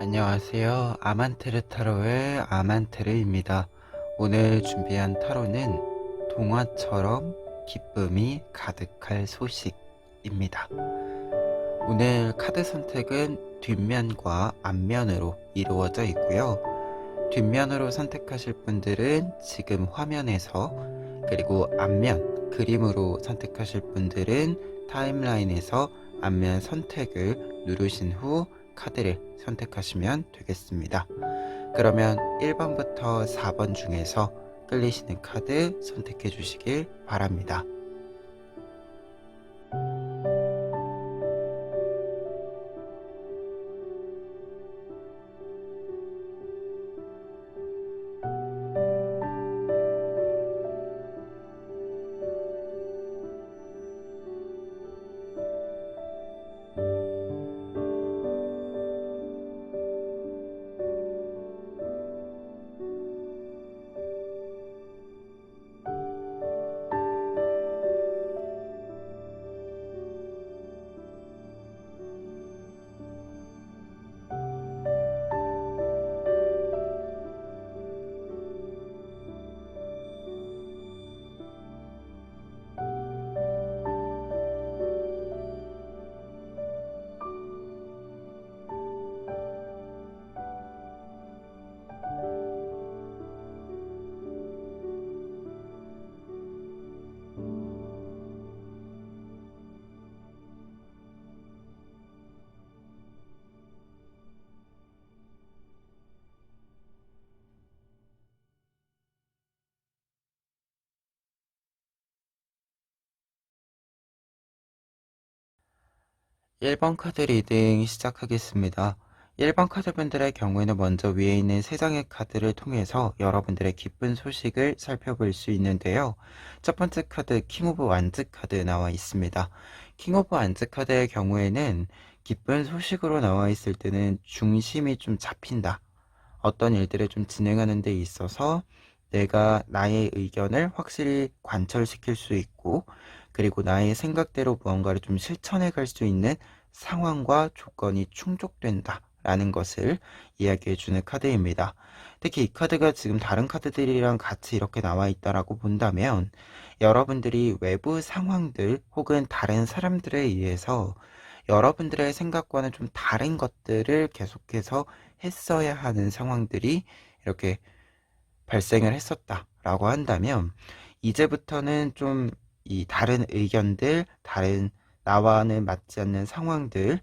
안녕하세요. 아만테르 타로의 아만테르입니다. 오늘 준비한 타로는 동화처럼 기쁨이 가득할 소식입니다. 오늘 카드 선택은 뒷면과 앞면으로 이루어져 있고요. 뒷면으로 선택하실 분들은 지금 화면에서, 그리고 앞면 그림으로 선택하실 분들은 타임라인에서 앞면 선택을 누르신 후 카드를 선택하시면 되겠습니다. 그러면 1번부터 4번 중에서 끌리시는 카드 선택해 주시길 바랍니다. 1번 카드 리딩 시작하겠습니다. 1번 카드분들의 경우에는 먼저 위에 있는 3장의 카드를 통해서 여러분들의 기쁜 소식을 살펴볼 수 있는데요. 첫 번째 카드 킹 오브 완즈 카드 나와 있습니다. 킹 오브 완즈 카드의 경우에는 기쁜 소식으로 나와 있을 때는 중심이 좀 잡힌다. 어떤 일들을 좀 진행하는 데 있어서 내가 나의 의견을 확실히 관철시킬 수 있고, 그리고 나의 생각대로 무언가를 좀 실천해 갈 수 있는 상황과 조건이 충족된다 라는 것을 이야기해 주는 카드입니다. 특히 이 카드가 지금 다른 카드들이랑 같이 이렇게 나와 있다라고 본다면, 여러분들이 외부 상황들 혹은 다른 사람들에 의해서 여러분들의 생각과는 좀 다른 것들을 계속해서 했어야 하는 상황들이 이렇게 발생을 했었다라고 한다면, 이제부터는 좀 이 다른 의견들, 다른 나와는 맞지 않는 상황들,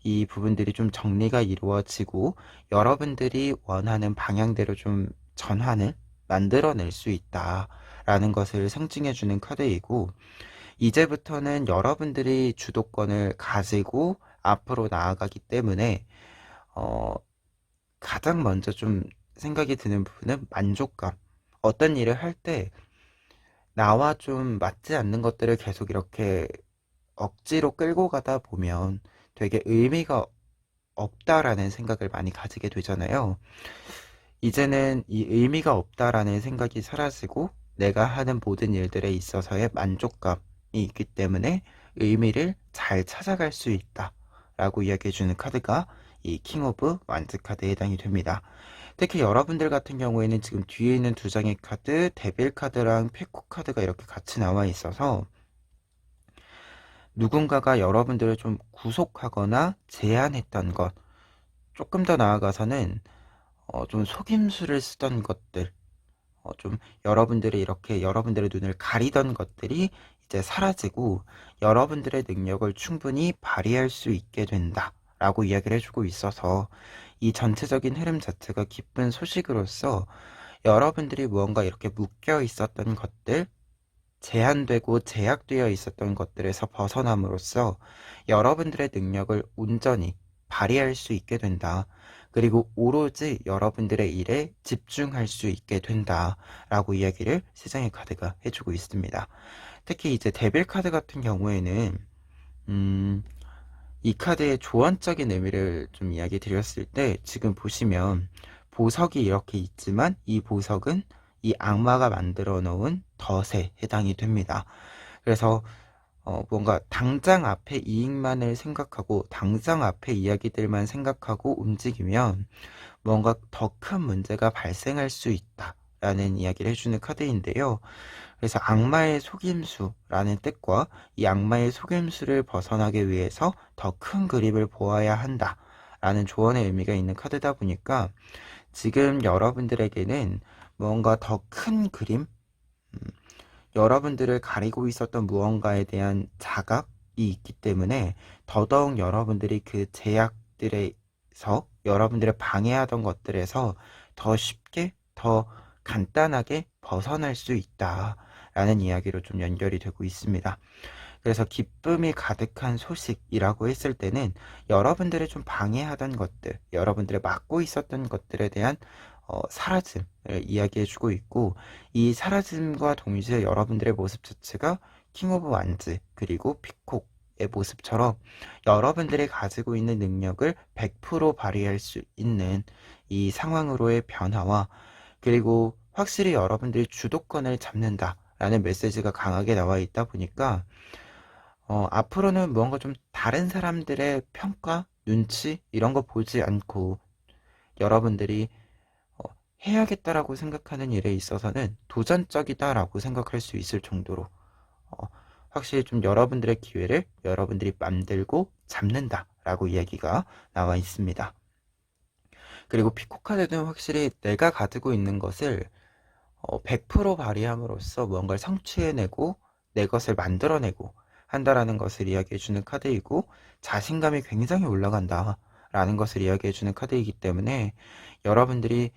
이 부분들이 좀 정리가 이루어지고 여러분들이 원하는 방향대로 좀 전환을 만들어낼 수 있다라는 것을 상징해주는 카드이고, 이제부터는 여러분들이 주도권을 가지고 앞으로 나아가기 때문에 가장 먼저 좀 생각이 드는 부분은 만족감. 어떤 일을 할 때 나와 좀 맞지 않는 것들을 계속 이렇게 억지로 끌고 가다 보면 되게 의미가 없다라는 생각을 많이 가지게 되잖아요. 이제는 이 의미가 없다라는 생각이 사라지고 내가 하는 모든 일들에 있어서의 만족감이 있기 때문에 의미를 잘 찾아갈 수 있다 라고 이야기해주는 카드가 이 킹 오브 완즈 카드에 해당이 됩니다. 특히 여러분들 같은 경우에는 지금 뒤에 있는 2장의 카드, 데빌 카드랑 페코 카드가 이렇게 같이 나와 있어서 누군가가 여러분들을 좀 구속하거나 제한했던 것, 조금 더 나아가서는 좀 속임수를 쓰던 것들, 좀 여러분들이 이렇게 여러분들의 눈을 가리던 것들이 이제 사라지고 여러분들의 능력을 충분히 발휘할 수 있게 된다 라고 이야기를 해주고 있어서, 이 전체적인 흐름 자체가 기쁜 소식으로서 여러분들이 무언가 이렇게 묶여 있었던 것들, 제한되고 제약되어 있었던 것들에서 벗어남으로써 여러분들의 능력을 온전히 발휘할 수 있게 된다. 그리고 오로지 여러분들의 일에 집중할 수 있게 된다 라고 이야기를 세상의 카드가 해주고 있습니다. 특히 이제 데빌 카드 같은 경우에는 이 카드의 조언적인 의미를 좀 이야기 드렸을 때, 지금 보시면 보석이 이렇게 있지만 이 보석은 이 악마가 만들어 놓은 덫에 해당이 됩니다. 그래서 뭔가 당장 앞의 이익만을 생각하고 당장 앞의 이야기들만 생각하고 움직이면 뭔가 더 큰 문제가 발생할 수 있다라는 이야기를 해주는 카드인데요. 그래서 악마의 속임수라는 뜻과 이 악마의 속임수를 벗어나기 위해서 더 큰 그림을 보아야 한다라는 조언의 의미가 있는 카드다 보니까 지금 여러분들에게는 뭔가 더 큰 그림, 여러분들을 가리고 있었던 무언가에 대한 자각이 있기 때문에 더더욱 여러분들이 그 제약들에서 여러분들을 방해하던 것들에서 더 쉽게, 더 간단하게 벗어날 수 있다라는 이야기로 좀 연결이 되고 있습니다. 그래서 기쁨이 가득한 소식이라고 했을 때는 여러분들을 좀 방해하던 것들, 여러분들을 막고 있었던 것들에 대한 사라짐을 이야기해주고 있고, 이 사라짐과 동시에 여러분들의 모습 자체가 킹 오브 완즈 그리고 피콕의 모습처럼 여러분들이 가지고 있는 능력을 100% 발휘할 수 있는 이 상황으로의 변화와, 그리고 확실히 여러분들이 주도권을 잡는다라는 메시지가 강하게 나와 있다 보니까 앞으로는 무언가 좀 다른 사람들의 평가, 눈치 이런 거 보지 않고 여러분들이 해야겠다라고 생각하는 일에 있어서는 도전적이다라고 생각할 수 있을 정도로 어, 확실히 좀 여러분들의 기회를 여러분들이 만들고 잡는다라고 이야기가 나와 있습니다. 그리고 피코카드는 확실히 내가 가지고 있는 것을 100% 발휘함으로써 무언가를 성취해내고 내 것을 만들어내고 한다라는 것을 이야기해주는 카드이고, 자신감이 굉장히 올라간다라는 것을 이야기해주는 카드이기 때문에 여러분들이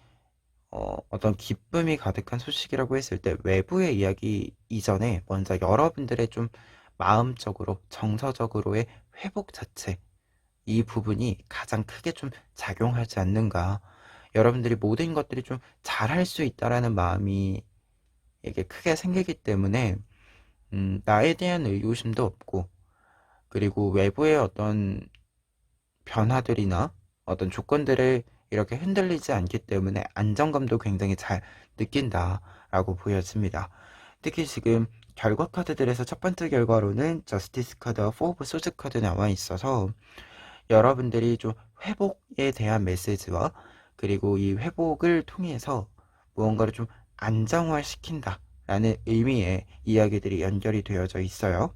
어떤 기쁨이 가득한 소식이라고 했을 때 외부의 이야기 이전에 먼저 여러분들의 좀 마음적으로 정서적으로의 회복 자체, 이 부분이 가장 크게 좀 작용하지 않는가. 여러분들이 모든 것들이 좀 잘할 수 있다라는 마음이 이게 크게 생기기 때문에 나에 대한 의구심도 없고, 그리고 외부의 어떤 변화들이나 어떤 조건들을 이렇게 흔들리지 않기 때문에 안정감도 굉장히 잘 느낀다라고 보여집니다. 특히 지금 결과 카드들에서 첫 번째 결과로는 저스티스 카드와 포 오브 소즈 카드 나와 있어서 여러분들이 좀 회복에 대한 메시지와, 그리고 이 회복을 통해서 무언가를 좀 안정화시킨다 라는 의미의 이야기들이 연결이 되어져 있어요.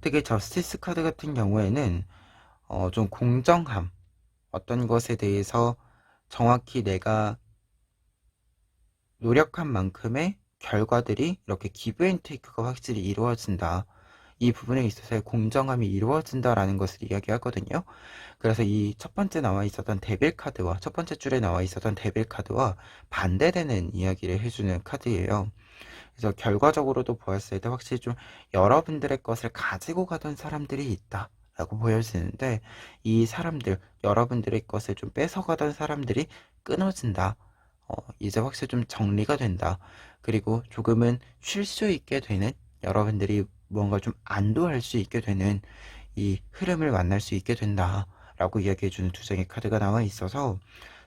특히 저스티스 카드 같은 경우에는 좀 공정함, 어떤 것에 대해서 정확히 내가 노력한 만큼의 결과들이 이렇게 기브 앤 테이크가 확실히 이루어진다, 이 부분에 있어서의 공정함이 이루어진다라는 것을 이야기하거든요. 그래서 이 첫 번째 나와 있었던 데빌 카드와, 첫 번째 줄에 나와 있었던 데빌 카드와 반대되는 이야기를 해주는 카드예요. 그래서 결과적으로도 보았을 때 확실히 좀 여러분들의 것을 가지고 가던 사람들이 있다 라고 보여지는데, 이 사람들, 여러분들의 것을 좀 뺏어가던 사람들이 끊어진다. 이제 확실히 좀 정리가 된다. 그리고 조금은 쉴 수 있게 되는, 여러분들이 무언가 좀 안도할 수 있게 되는 이 흐름을 만날 수 있게 된다 라고 이야기해주는 두 장의 카드가 나와 있어서,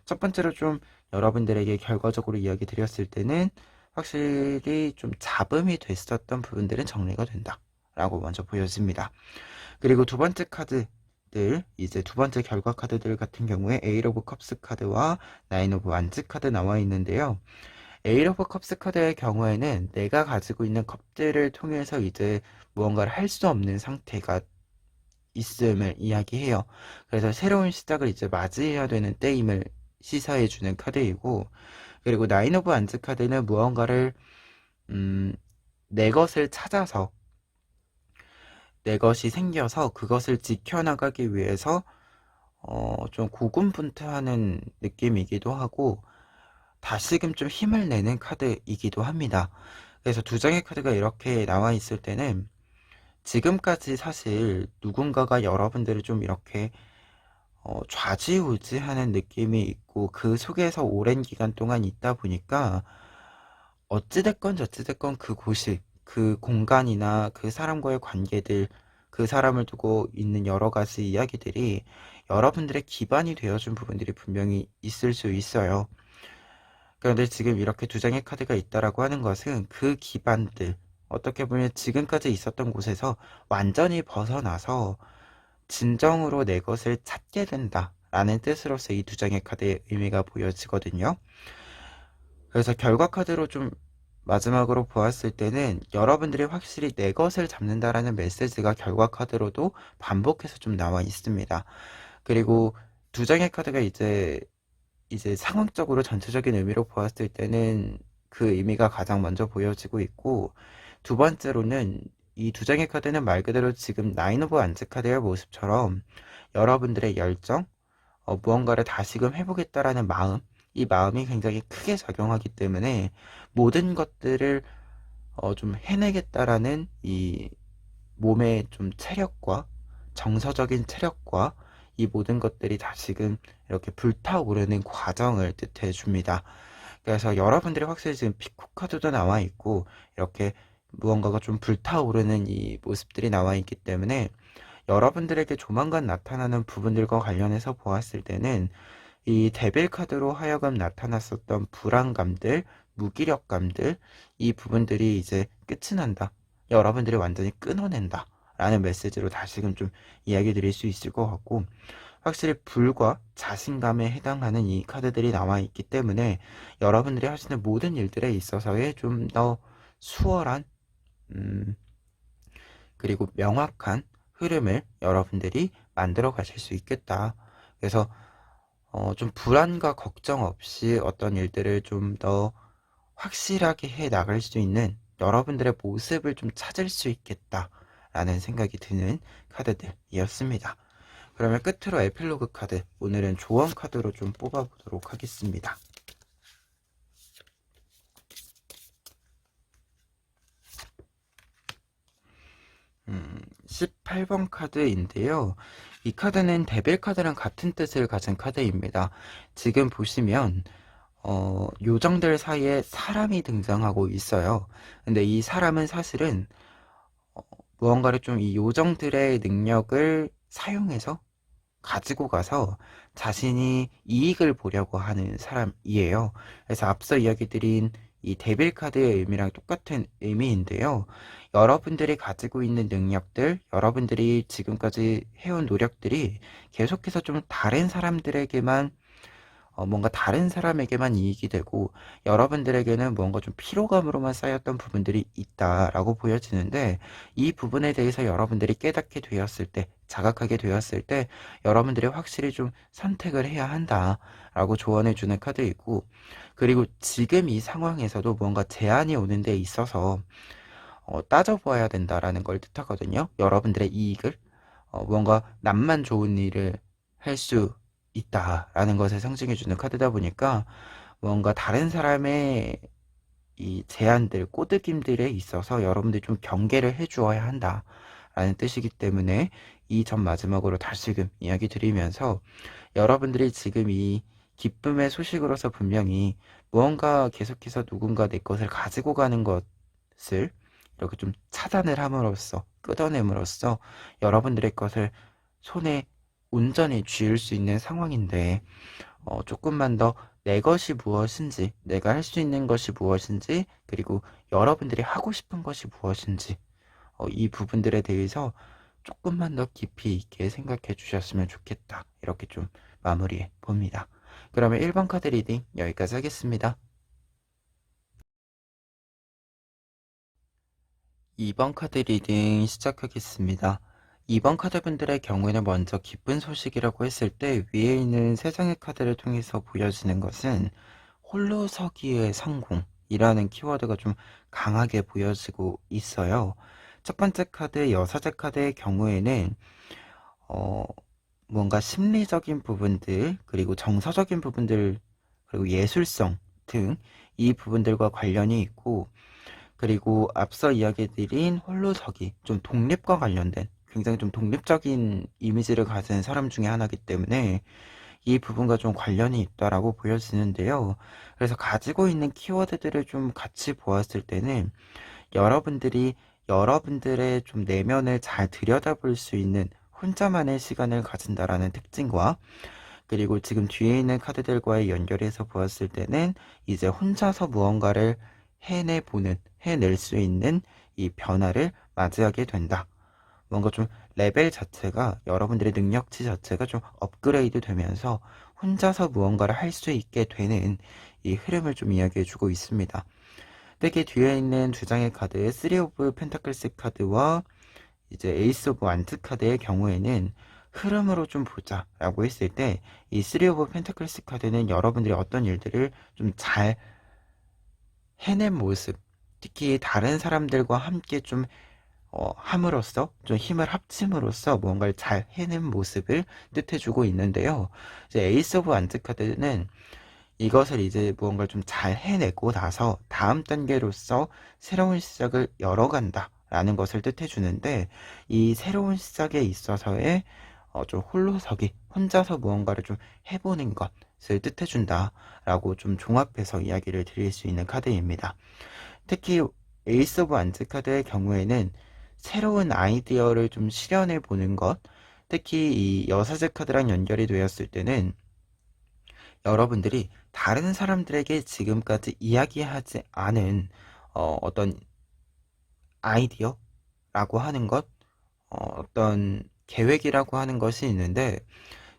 첫 번째로 좀 여러분들에게 결과적으로 이야기 드렸을 때는 확실히 좀 잡음이 됐었던 부분들은 정리가 된다 라고 먼저 보여집니다. 그리고 두 번째 카드들, 이제 두 번째 결과 카드들 같은 경우에 에잇 오브 컵스 카드와 나인 오브 완즈 카드 나와 있는데요. 에잇 오브 컵스 카드의 경우에는 내가 가지고 있는 컵들을 통해서 이제 무언가를 할 수 없는 상태가 있음을 이야기해요. 그래서 새로운 시작을 이제 맞이해야 되는 때임을 시사해주는 카드이고, 그리고 나인 오브 완즈 카드는 무언가를 내 것을 찾아서, 내 것이 생겨서 그것을 지켜나가기 위해서 좀 고군분투하는 느낌이기도 하고, 다시금 좀 힘을 내는 카드이기도 합니다. 그래서 두 장의 카드가 이렇게 나와 있을 때는 지금까지 사실 누군가가 여러분들을 좀 이렇게 좌지우지하는 느낌이 있고, 그 속에서 오랜 기간 동안 있다 보니까 어찌됐건 저찌됐건 그곳이, 그 공간이나 그 사람과의 관계들, 그 사람을 두고 있는 여러 가지 이야기들이 여러분들의 기반이 되어준 부분들이 분명히 있을 수 있어요. 그런데 지금 이렇게 두 장의 카드가 있다라고 하는 것은 그 기반들, 어떻게 보면 지금까지 있었던 곳에서 완전히 벗어나서 진정으로 내 것을 찾게 된다 라는 뜻으로서 이 두 장의 카드의 의미가 보여지거든요. 그래서 결과 카드로 좀 마지막으로 보았을 때는 여러분들이 확실히 내 것을 잡는다라는 메시지가 결과 카드로도 반복해서 좀 나와 있습니다. 그리고 두 장의 카드가 이제 상황적으로 전체적인 의미로 보았을 때는 그 의미가 가장 먼저 보여지고 있고, 두 번째로는 이 두 장의 카드는 말 그대로 지금 나인 오브 안츠 카드의 모습처럼 여러분들의 열정, 무언가를 다시금 해보겠다라는 마음, 이 마음이 굉장히 크게 작용하기 때문에 모든 것들을 좀 해내겠다라는 이 몸의 좀 체력과 정서적인 체력과 이 모든 것들이 다시금 이렇게 불타오르는 과정을 뜻해 줍니다. 그래서 여러분들이 확실히 지금 피코 카드도 나와 있고 이렇게 무언가가 좀 불타오르는 이 모습들이 나와 있기 때문에 여러분들에게 조만간 나타나는 부분들과 관련해서 보았을 때는 이 데빌 카드로 하여금 나타났었던 불안감들, 무기력감들, 이 부분들이 이제 끝이 난다. 여러분들이 완전히 끊어낸다. 라는 메시지로 다시금 좀 이야기 드릴 수 있을 것 같고, 확실히 불과 자신감에 해당하는 이 카드들이 나와 있기 때문에 여러분들이 하시는 모든 일들에 있어서의 좀 더 수월한, 그리고 명확한 흐름을 여러분들이 만들어 가실 수 있겠다. 그래서 좀 불안과 걱정 없이 어떤 일들을 좀 더 확실하게 해 나갈 수 있는 여러분들의 모습을 좀 찾을 수 있겠다라는 생각이 드는 카드들이었습니다. 그러면 끝으로 에필로그 카드, 오늘은 조언 카드로 좀 뽑아보도록 하겠습니다. 18번 카드인데요. 이 카드는 데빌 카드랑 같은 뜻을 가진 카드입니다. 지금 보시면 요정들 사이에 사람이 등장하고 있어요. 근데 이 사람은 사실은 무언가를 좀 이 요정들의 능력을 사용해서 가지고 가서 자신이 이익을 보려고 하는 사람이에요. 그래서 앞서 이야기 드린 이 데빌 카드의 의미랑 똑같은 의미인데요. 여러분들이 가지고 있는 능력들, 여러분들이 지금까지 해온 노력들이 계속해서 좀 다른 사람들에게만 뭔가 다른 사람에게만 이익이 되고 여러분들에게는 뭔가 좀 피로감으로만 쌓였던 부분들이 있다라고 보여지는데, 이 부분에 대해서 여러분들이 깨닫게 되었을 때, 자각하게 되었을 때 여러분들이 확실히 좀 선택을 해야 한다라고 조언해 주는 카드이고, 그리고 지금 이 상황에서도 뭔가 제한이 오는 데 있어서 따져보아야 된다라는 걸 뜻하거든요. 여러분들의 이익을 뭔가 남만 좋은 일을 할수 있다라는 것을 상징해주는 카드다 보니까 뭔가 다른 사람의 이 제한들, 꼬드김들에 있어서 여러분들이 좀 경계를 해주어야 한다라는 뜻이기 때문에 이 점 마지막으로 다시금 이야기 드리면서 여러분들이 지금 이 기쁨의 소식으로서 분명히 무언가 계속해서 누군가 내 것을 가지고 가는 것을 이렇게 좀 차단을 함으로써, 끊어냄으로써 여러분들의 것을 손에 온전히 쥐을 수 있는 상황인데, 조금만 더 내 것이 무엇인지, 내가 할 수 있는 것이 무엇인지, 그리고 여러분들이 하고 싶은 것이 무엇인지, 이 부분들에 대해서 조금만 더 깊이 있게 생각해 주셨으면 좋겠다. 이렇게 좀 마무리해 봅니다. 그러면 1번 카드 리딩 여기까지 하겠습니다. 2번 카드 리딩 시작하겠습니다. 2번 카드분들의 경우에는 먼저 기쁜 소식이라고 했을 때 위에 있는 세 장의 카드를 통해서 보여지는 것은 홀로서기의 성공이라는 키워드가 좀 강하게 보여지고 있어요. 첫 번째 카드, 여사제 카드의 경우에는 어, 뭔가 심리적인 부분들, 그리고 정서적인 부분들, 그리고 예술성 등 이 부분들과 관련이 있고, 그리고 앞서 이야기 드린 홀로서기, 좀 독립과 관련된 굉장히 좀 독립적인 이미지를 가진 사람 중에 하나이기 때문에 이 부분과 좀 관련이 있다라고 보여지는데요. 그래서 가지고 있는 키워드들을 좀 같이 보았을 때는 여러분들이 여러분들의 좀 내면을 잘 들여다볼 수 있는 혼자만의 시간을 가진다라는 특징과, 그리고 지금 뒤에 있는 카드들과의 연결해서 보았을 때는 이제 혼자서 무언가를 해낼 수 있는 이 변화를 맞이하게 된다. 뭔가 좀 레벨 자체가 여러분들의 능력치 자체가 좀 업그레이드 되면서 혼자서 무언가를 할 수 있게 되는 이 흐름을 좀 이야기해 주고 있습니다. 특히 뒤에 있는 두 장의 카드, 3 오브 펜타클스 카드와 이제 에이스 오브 완즈 카드의 경우에는 흐름으로 좀 보자 라고 했을 때 이 3 오브 펜타클스 카드는 여러분들이 어떤 일들을 좀 잘 해낸 모습, 특히 다른 사람들과 함께 좀 함으로써 좀 힘을 합침으로써 무언가를 잘 해낸 모습을 뜻해주고 있는데요. 이제 에이스 오브 완즈 카드는 이것을 이제 무언가를 좀 잘 해내고 나서 다음 단계로서 새로운 시작을 열어간다 라는 것을 뜻해주는데, 이 새로운 시작에 있어서의 좀 홀로서기, 혼자서 무언가를 좀 해보는 것을 뜻해준다 라고 좀 종합해서 이야기를 드릴 수 있는 카드입니다. 특히 에이스 오브 완즈 카드의 경우에는 새로운 아이디어를 좀 실현해 보는 것, 특히 이 여사제 카드랑 연결이 되었을 때는 여러분들이 다른 사람들에게 지금까지 이야기하지 않은 어떤 아이디어라고 하는 것, 어떤 계획이라고 하는 것이 있는데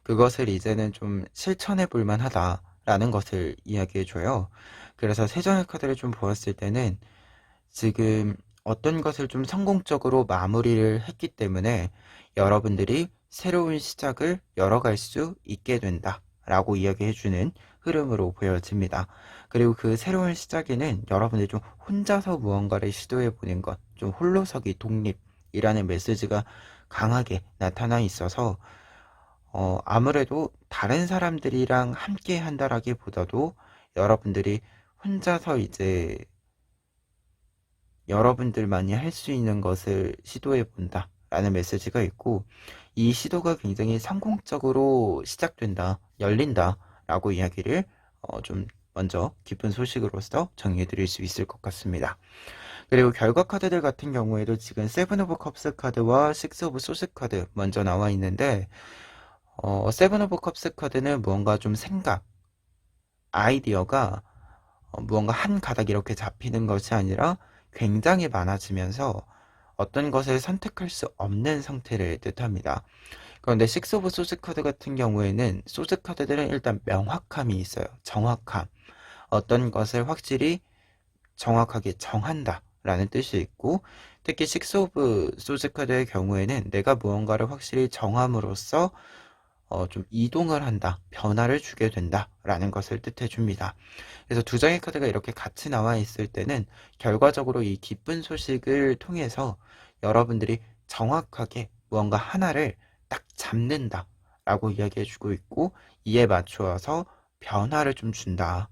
그것을 이제는 좀 실천해 볼 만하다라는 것을 이야기해 줘요. 그래서 세정의 카드를 좀 보았을 때는 지금 어떤 것을 좀 성공적으로 마무리를 했기 때문에 여러분들이 새로운 시작을 열어갈 수 있게 된다 라고 이야기해주는 흐름으로 보여집니다. 그리고 그 새로운 시작에는 여러분들이 좀 혼자서 무언가를 시도해보는 것, 좀 홀로서기 독립이라는 메시지가 강하게 나타나 있어서 아무래도 다른 사람들이랑 함께 한다라기보다도 여러분들이 혼자서 이제 여러분들만이 할 수 있는 것을 시도해 본다 라는 메시지가 있고, 이 시도가 굉장히 성공적으로 시작된다, 열린다 라고 이야기를 좀 먼저 기쁜 소식으로서 정리해 드릴 수 있을 것 같습니다. 그리고 결과 카드들 같은 경우에도 지금 세븐 오브 컵스 카드와 식스 오브 소스 카드 먼저 나와 있는데, 세븐 오브 컵스 카드는 무언가 좀 생각, 아이디어가 무언가 한 가닥 이렇게 잡히는 것이 아니라 굉장히 많아지면서 어떤 것을 선택할 수 없는 상태를 뜻합니다. 그런데 식스 오브 소스 카드 같은 경우에는 소스 카드들은 일단 명확함이 있어요. 정확함. 어떤 것을 확실히 정확하게 정한다 라는 뜻이 있고, 특히 식스 오브 소스 카드의 경우에는 내가 무언가를 확실히 정함으로써 좀 이동을 한다, 변화를 주게 된다 라는 것을 뜻해 줍니다. 그래서 두 장의 카드가 이렇게 같이 나와 있을 때는 결과적으로 이 기쁜 소식을 통해서 여러분들이 정확하게 무언가 하나를 딱 잡는다 라고 이야기해 주고 있고, 이에 맞추어서 변화를 좀 준다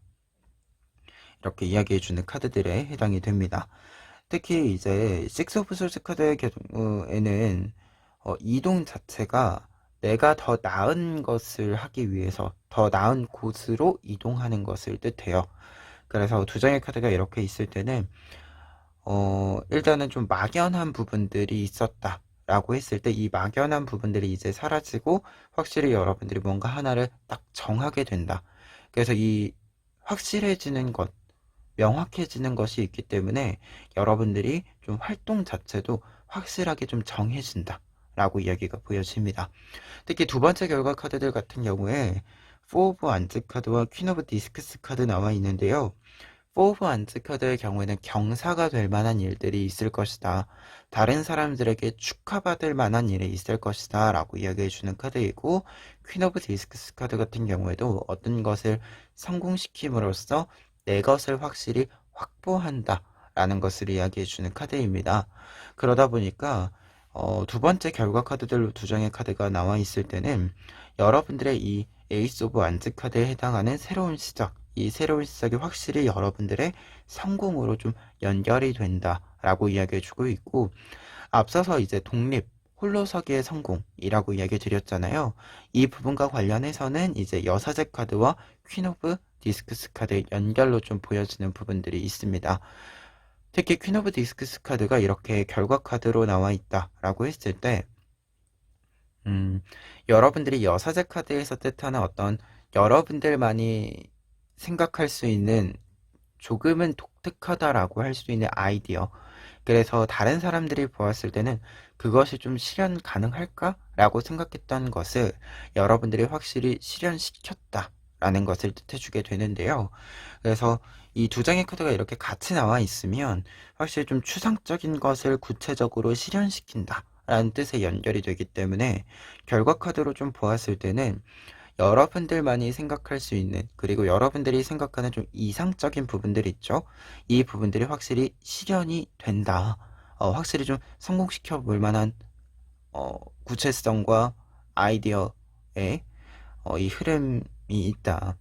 이렇게 이야기해 주는 카드들에 해당이 됩니다. 특히 이제 식스 오브 소스 카드의 경우에는 이동 자체가 내가 더 나은 것을 하기 위해서 더 나은 곳으로 이동하는 것을 뜻해요. 그래서 두 장의 카드가 이렇게 있을 때는 일단은 좀 막연한 부분들이 있었다 라고 했을 때 이 막연한 부분들이 이제 사라지고 확실히 여러분들이 뭔가 하나를 딱 정하게 된다. 그래서 이 확실해지는 것, 명확해지는 것이 있기 때문에 여러분들이 좀 활동 자체도 확실하게 좀 정해진다 라고 이야기가 보여집니다. 특히 두 번째 결과 카드들 같은 경우에 4 오브 안즈 카드와 퀸 오브 디스크스 카드 나와 있는데요. 4 오브 안즈 카드의 경우에는 경사가 될 만한 일들이 있을 것이다, 다른 사람들에게 축하받을 만한 일이 있을 것이다 라고 이야기해 주는 카드이고, 퀸 오브 디스크스 카드 같은 경우에도 어떤 것을 성공시킴으로써 내 것을 확실히 확보한다 라는 것을 이야기해 주는 카드입니다. 그러다 보니까 두 번째 결과 카드들로 두 장의 카드가 나와 있을 때는 여러분들의 이 에이스 오브 완즈 카드에 해당하는 새로운 시작, 이 새로운 시작이 확실히 여러분들의 성공으로 좀 연결이 된다 라고 이야기해 주고 있고, 앞서서 이제 독립, 홀로서기의 성공이라고 이야기 드렸잖아요. 이 부분과 관련해서는 이제 여사제 카드와 퀸 오브 디스크스 카드의 연결로 좀 보여지는 부분들이 있습니다. 특히 퀸 오브 디스크스 카드가 이렇게 결과 카드로 나와 있다라고 했을 때 여러분들이 여사제 카드에서 뜻하는 어떤 여러분들만이 생각할 수 있는 조금은 독특하다라고 할 수 있는 아이디어, 그래서 다른 사람들이 보았을 때는 그것이 좀 실현 가능할까라고 생각했던 것을 여러분들이 확실히 실현시켰다라는 것을 뜻해주게 되는데요. 그래서 이 두 장의 카드가 이렇게 같이 나와 있으면 확실히 좀 추상적인 것을 구체적으로 실현시킨다 라는 뜻의 연결이 되기 때문에 결과 카드로 좀 보았을 때는 여러분들만이 생각할 수 있는, 그리고 여러분들이 생각하는 좀 이상적인 부분들 있죠. 이 부분들이 확실히 실현이 된다. 확실히 좀 성공시켜 볼 만한 구체성과 아이디어의 이 흐름이 있다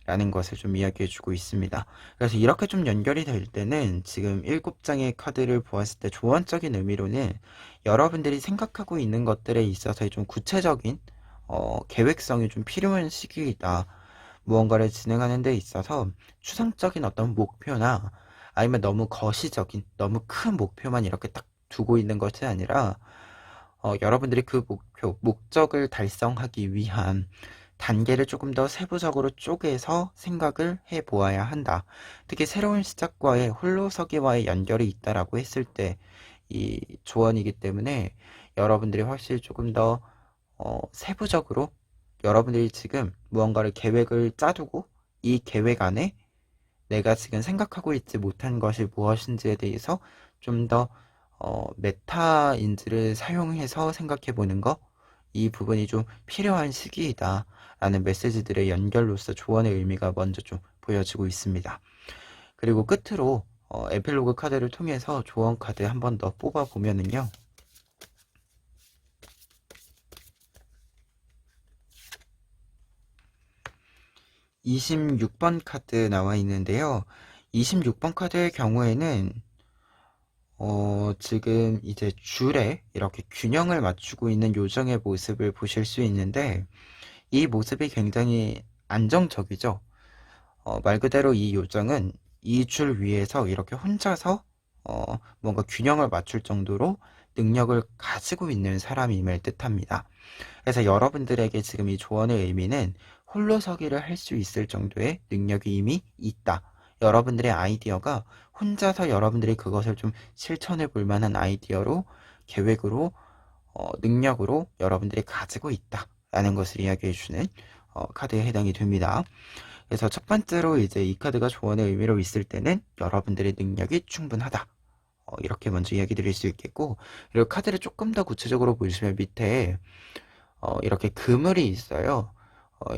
라는 것을 좀 이야기해 주고 있습니다. 그래서 이렇게 좀 연결이 될 때는 지금 7장의 카드를 보았을 때 조언적인 의미로는 여러분들이 생각하고 있는 것들에 있어서 좀 구체적인 계획성이 좀 필요한 시기이다. 무언가를 진행하는 데 있어서 추상적인 어떤 목표나 아니면 너무 거시적인, 너무 큰 목표만 이렇게 딱 두고 있는 것이 아니라 여러분들이 그 목표, 목적을 달성하기 위한 단계를 조금 더 세부적으로 쪼개서 생각을 해 보아야 한다. 특히 새로운 시작과의 홀로서기와의 연결이 있다라고 했을 때 이 조언이기 때문에 여러분들이 확실히 조금 더 세부적으로 여러분들이 지금 무언가를 계획을 짜두고 이 계획 안에 내가 지금 생각하고 있지 못한 것이 무엇인지에 대해서 좀 더 메타인지를 사용해서 생각해 보는 거, 이 부분이 좀 필요한 시기이다 라는 메시지들의 연결로서 조언의 의미가 먼저 좀 보여지고 있습니다. 그리고 끝으로 에필로그 카드를 통해서 조언 카드 한 번 더 뽑아 보면은요, 26번 카드 나와 있는데요. 26번 카드의 경우에는 지금 이제 줄에 이렇게 균형을 맞추고 있는 요정의 모습을 보실 수 있는데, 이 모습이 굉장히 안정적이죠. 말 그대로 이 요정은 이 줄 위에서 이렇게 혼자서 뭔가 균형을 맞출 정도로 능력을 가지고 있는 사람임을 뜻합니다. 그래서 여러분들에게 지금 이 조언의 의미는 홀로서기를 할 수 있을 정도의 능력이 이미 있다. 여러분들의 아이디어가 혼자서 여러분들이 그것을 좀 실천해 볼 만한 아이디어로, 계획으로, 능력으로 여러분들이 가지고 있다. 라는 것을 이야기해 주는 카드에 해당이 됩니다. 그래서 첫 번째로 이제 이 카드가 조언의 의미로 있을 때는 여러분들의 능력이 충분하다. 이렇게 먼저 이야기 드릴 수 있겠고, 그리고 카드를 조금 더 구체적으로 보시면 밑에 이렇게 그물이 있어요.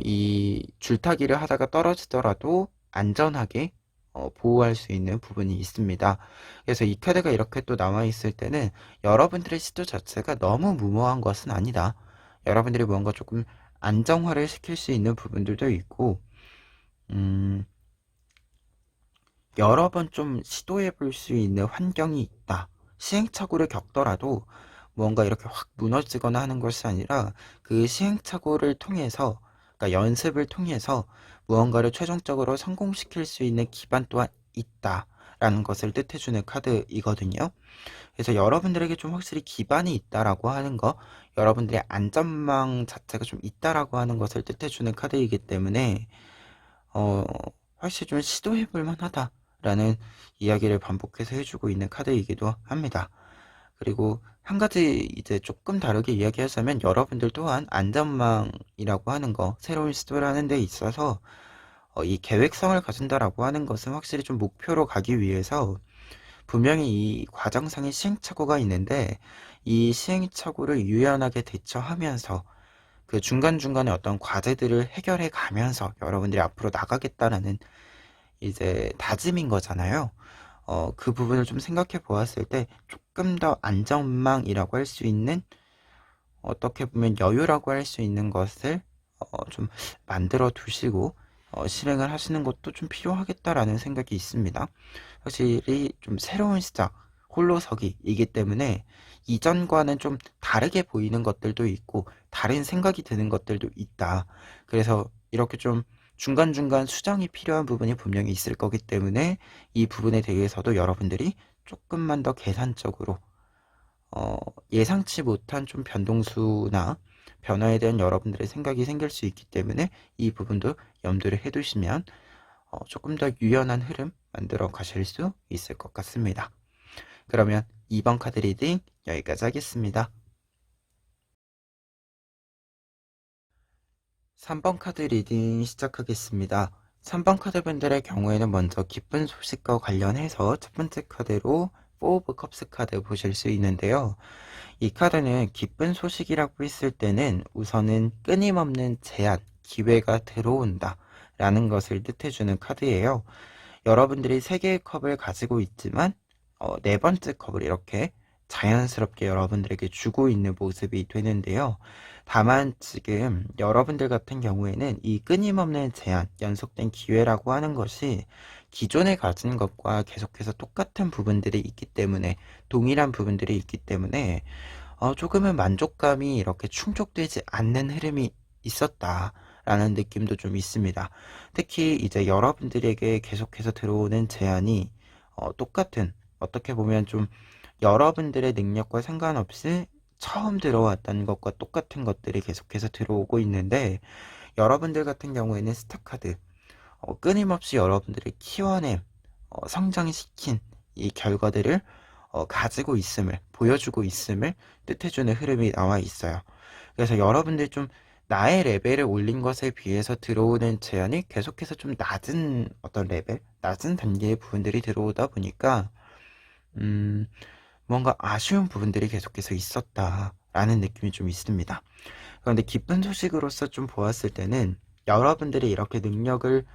이 줄타기를 하다가 떨어지더라도 안전하게 보호할 수 있는 부분이 있습니다. 그래서 이 카드가 이렇게 또 나와 있을 때는 여러분들의 시도 자체가 너무 무모한 것은 아니다. 여러분들이 뭔가 조금 안정화를 시킬 수 있는 부분들도 있고, 음, 여러 번 좀 시도해 볼 수 있는 환경이 있다. 시행착오를 겪더라도 뭔가 이렇게 확 무너지거나 하는 것이 아니라 그 시행착오를 통해서, 그러니까 연습을 통해서 무언가를 최종적으로 성공시킬 수 있는 기반 또한 있다라는 것을 뜻해주는 카드이거든요. 그래서 여러분들에게 좀 확실히 기반이 있다라고 하는 거, 여러분들의 안전망 자체가 좀 있다라고 하는 것을 뜻해주는 카드이기 때문에 어, 확실히 좀 시도해 볼 만하다라는 이야기를 반복해서 해주고 있는 카드이기도 합니다. 그리고 한 가지 이제 조금 다르게 이야기하자면 여러분들 또한 안전망이라고 하는 거, 새로운 시도를 하는 데 있어서 이 계획성을 가진다라고 하는 것은 확실히 좀 목표로 가기 위해서 분명히 이 과정상의 시행착오가 있는데, 이 시행착오를 유연하게 대처하면서 그 중간중간에 어떤 과제들을 해결해 가면서 여러분들이 앞으로 나가겠다라는 이제 다짐인 거잖아요. 그 부분을 좀 생각해 보았을 때 조금 더 안전망이라고 할 수 있는, 어떻게 보면 여유라고 할 수 있는 것을 좀 만들어 두시고 실행을 하시는 것도 좀 필요하겠다라는 생각이 있습니다. 확실히 좀 새로운 시작, 홀로서기이기 때문에 이전과는 좀 다르게 보이는 것들도 있고 다른 생각이 드는 것들도 있다. 그래서 이렇게 좀 중간중간 수정이 필요한 부분이 분명히 있을 거기 때문에 이 부분에 대해서도 여러분들이 조금만 더 계산적으로 예상치 못한 좀 변동수나 변화에 대한 여러분들의 생각이 생길 수 있기 때문에 이 부분도 염두를 해두시면 조금 더 유연한 흐름 만들어 가실 수 있을 것 같습니다. 그러면 2번 카드 리딩 여기까지 하겠습니다. 3번 카드 리딩 시작하겠습니다. 3번 카드 분들의 경우에는 먼저 기쁜 소식과 관련해서 첫 번째 카드로 4 오브 컵스 카드 보실 수 있는데요. 이 카드는 기쁜 소식이라고 했을 때는 우선은 끊임없는 제안, 기회가 들어온다 라는 것을 뜻해주는 카드예요. 여러분들이 3개의 컵을 가지고 있지만 네 번째 컵을 이렇게 자연스럽게 여러분들에게 주고 있는 모습이 되는데요. 다만 지금 여러분들 같은 경우에는 이 끊임없는 제한, 연속된 기회라고 하는 것이 기존에 가진 것과 계속해서 똑같은 부분들이 있기 때문에, 동일한 부분들이 있기 때문에 조금은 만족감이 이렇게 충족되지 않는 흐름이 있었다라는 느낌도 좀 있습니다. 특히 이제 여러분들에게 계속해서 들어오는 제안이 똑같은, 어떻게 보면 좀 여러분들의 능력과 상관없이 처음 들어왔던 것과 똑같은 것들이 계속해서 들어오고 있는데, 여러분들 같은 경우에는 스타카드, 끊임없이 여러분들을 키워낸, 성장시킨 이 결과들을 가지고 있음을, 보여주고 있음을 뜻해주는 흐름이 나와 있어요. 그래서 여러분들 좀 나의 레벨을 올린 것에 비해서 들어오는 제한이 계속해서 좀 낮은 어떤 레벨, 낮은 단계의 부분들이 들어오다 보니까 뭔가 아쉬운 부분들이 계속해서 있었다라는 느낌이 좀 있습니다. 그런데 기쁜 소식으로서 좀 보았을 때는 여러분들이 이렇게 능력을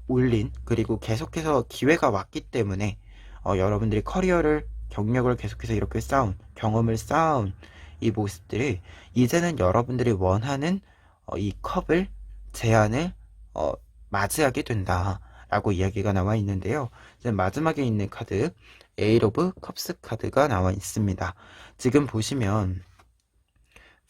올린, 그리고 계속해서 기회가 왔기 때문에 여러분들이 커리어를, 경력을 계속해서 이렇게 쌓은, 경험을 쌓은 이 모습들이 이제는 여러분들이 원하는 이 컵을, 제안을 어, 맞이하게 된다라고 이야기가 나와 있는데요. 이제 마지막에 있는 카드 에잇 오브 컵스 카드가 나와 있습니다. 지금 보시면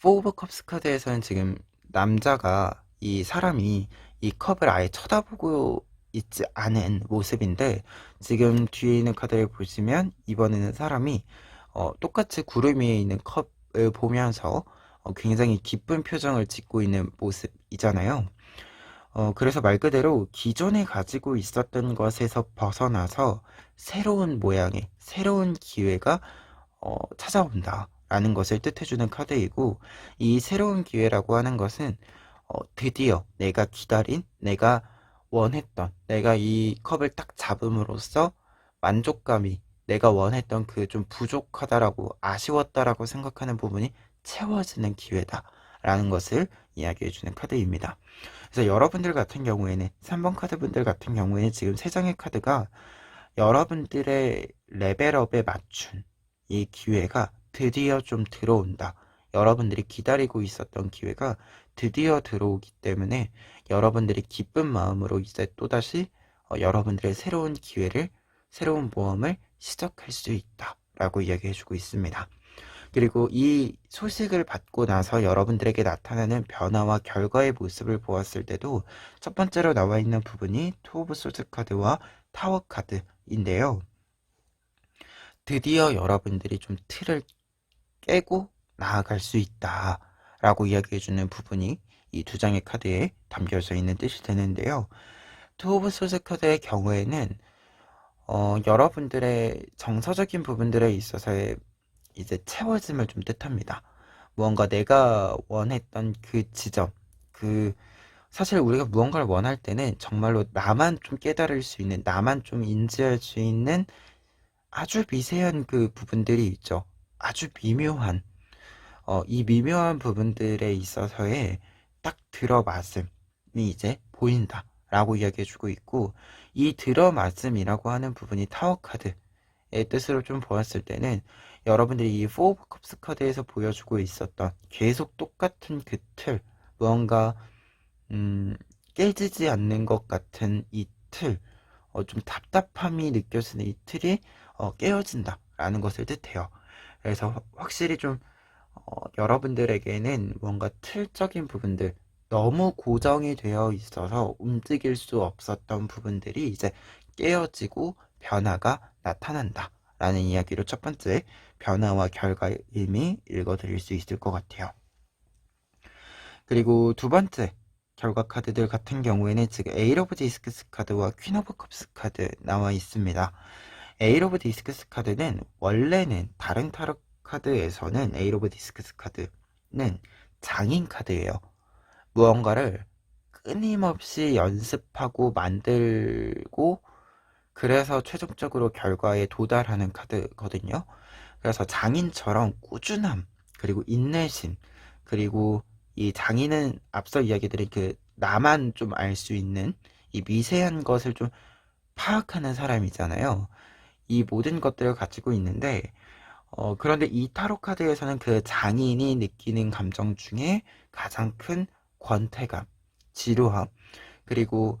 4 오브 컵스 카드에서는 지금 남자가, 이 사람이 이 컵을 아예 쳐다보고 있지 않은 모습인데, 지금 뒤에 있는 카드를 보시면 이번에는 사람이 똑같이 구름 위에 있는 컵을 보면서 굉장히 기쁜 표정을 짓고 있는 모습이잖아요. 그래서 말 그대로 기존에 가지고 있었던 것에서 벗어나서 새로운 모양의, 새로운 기회가 찾아온다라는 것을 뜻해주는 카드이고, 이 새로운 기회라고 하는 것은 드디어 내가 기다린, 내가 원했던, 내가 이 컵을 딱 잡음으로써 만족감이, 내가 원했던 그 좀 부족하다라고, 아쉬웠다라고 생각하는 부분이 채워지는 기회다라는 것을 이야기해주는 카드입니다. 그래서 여러분들 같은 경우에는, 3번 카드 분들 같은 경우에는 지금 3장의 카드가 여러분들의 레벨업에 맞춘 이 기회가 드디어 좀 들어온다. 여러분들이 기다리고 있었던 기회가 드디어 들어오기 때문에 여러분들이 기쁜 마음으로 이제 또다시 여러분들의 새로운 기회를, 새로운 모험을 시작할 수 있다 라고 이야기해주고 있습니다. 그리고 이 소식을 받고 나서 여러분들에게 나타나는 변화와 결과의 모습을 보았을 때도 첫 번째로 나와 있는 부분이 투 오브 소드 카드와 타워 카드인데요. 드디어 여러분들이 좀 틀을 깨고 나아갈 수 있다 라고 이야기해주는 부분이 이 2장의 카드에 담겨져 있는 뜻이 되는데요. 투 오브 소드 카드의 경우에는 여러분들의 정서적인 부분들에 있어서의 이제 채워짐을 좀 뜻합니다. 무언가 내가 원했던 그 지점, 그 사실 우리가 무언가를 원할 때는 정말로 나만 좀 깨달을 수 있는, 나만 좀 인지할 수 있는 아주 미세한 그 부분들이 있죠. 아주 미묘한 이 미묘한 부분들에 있어서의 딱 들어맞음이 이제 보인다라고 이야기해주고 있고, 이 들어맞음이라고 하는 부분이 타워 카드의 뜻으로 좀 보았을 때는 여러분들이 이 4 오브 컵스 카드에서 보여주고 있었던 계속 똑같은 그 틀, 무언가 깨지지 않는 것 같은 이 틀, 좀 답답함이 느껴지는 이 틀이 깨어진다라는 것을 뜻해요. 그래서 확실히 좀 여러분들에게는 뭔가 틀적인 부분들, 너무 고정이 되어 있어서 움직일 수 없었던 부분들이 이제 깨어지고 변화가 나타난다 라는 이야기로 첫 번째 변화와 결과의 의미 읽어드릴 수 있을 것 같아요. 그리고 두 번째 결과 카드들 같은 경우에는 지금 에잇 오브 디스크스 카드와 퀸 오브 컵스 카드 나와 있습니다. 에이스 오브 디스크스 카드는 원래는 다른 타로 카드에서는 에이스 오브 디스크스 카드는 장인 카드예요. 무언가를 끊임없이 연습하고 만들고 그래서 최종적으로 결과에 도달하는 카드거든요. 그래서 장인처럼 꾸준함, 그리고 인내심, 그리고 이 장인은 앞서 이야기드린 그 나만 좀 알 수 있는 이 미세한 것을 좀 파악하는 사람이잖아요. 이 모든 것들을 가지고 있는데, 그런데 이 타로 카드에서는 그 장인이 느끼는 감정 중에 가장 큰 권태감, 지루함, 그리고